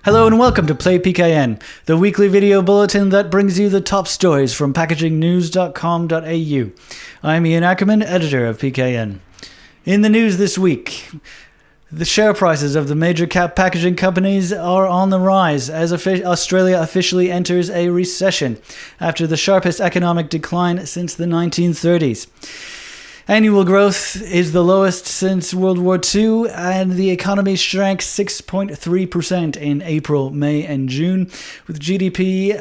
Hello and welcome to Play PKN, the weekly video bulletin that brings you the top stories from packagingnews.com.au. I'm Ian Ackerman, editor of PKN. In the news this week, the share prices of the major cap packaging companies are on the rise as Australia officially enters a recession after the sharpest economic decline since the 1930s. Annual growth is the lowest since World War II, and the economy shrank 6.3% in April, May, and June, with GDP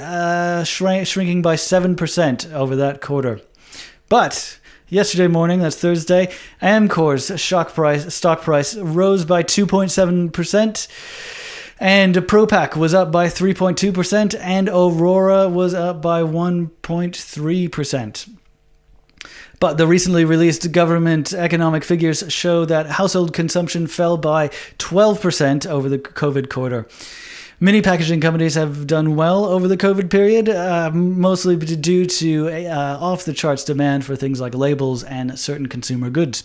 shrinking by 7% over that quarter. But yesterday morning, that's Thursday, Amcor's stock price rose by 2.7%, and Pro-Pac was up by 3.2%, and Orora was up by 1.3%. But the recently released government economic figures show that household consumption fell by 12% over the COVID quarter. Many packaging companies have done well over the COVID period, mostly due to off-the-charts demand for things like labels and certain consumer goods.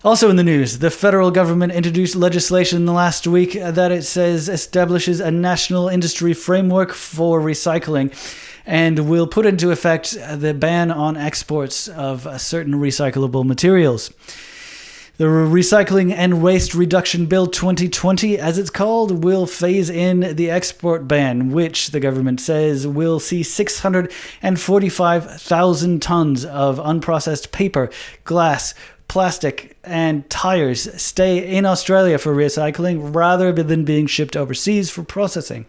Also in the news, the federal government introduced legislation last week that it says establishes a national industry framework for recycling and will put into effect the ban on exports of certain recyclable materials. The Recycling and Waste Reduction Bill 2020, as it's called, will phase in the export ban, which the government says will see 645,000 tons of unprocessed paper, glass, plastic, and tires stay in Australia for recycling rather than being shipped overseas for processing.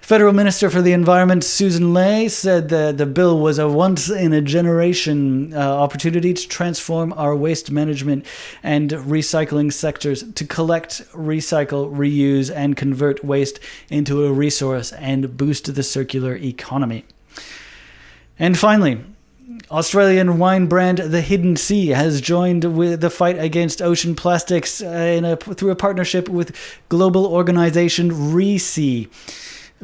Federal Minister for the Environment Susan Ley said the bill was a once-in-a-generation opportunity to transform our waste management and recycling sectors to collect, recycle, reuse, and convert waste into a resource and boost the circular economy. And finally, Australian wine brand The Hidden Sea has joined with the fight against ocean plastics through a partnership with global organization ReSea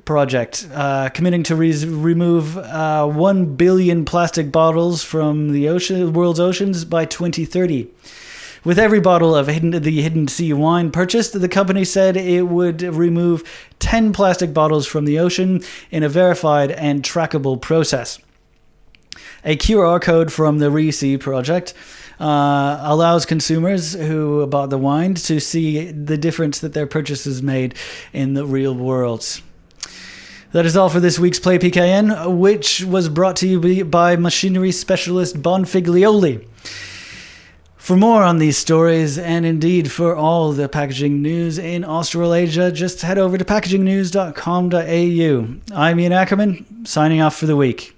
project, committing to remove 1 billion plastic bottles from the world's oceans by 2030. With every bottle of the Hidden Sea wine purchased, the company said it would remove 10 plastic bottles from the ocean in a verified and trackable process. A QR code from the ReSea project allows consumers who bought the wine to see the difference that their purchases made in the real world. That is all for this week's Play PKN, which was brought to you by machinery specialist Bonfiglioli. For more on these stories, and indeed for all the packaging news in Australasia, just head over to packagingnews.com.au. I'm Ian Ackerman, signing off for the week.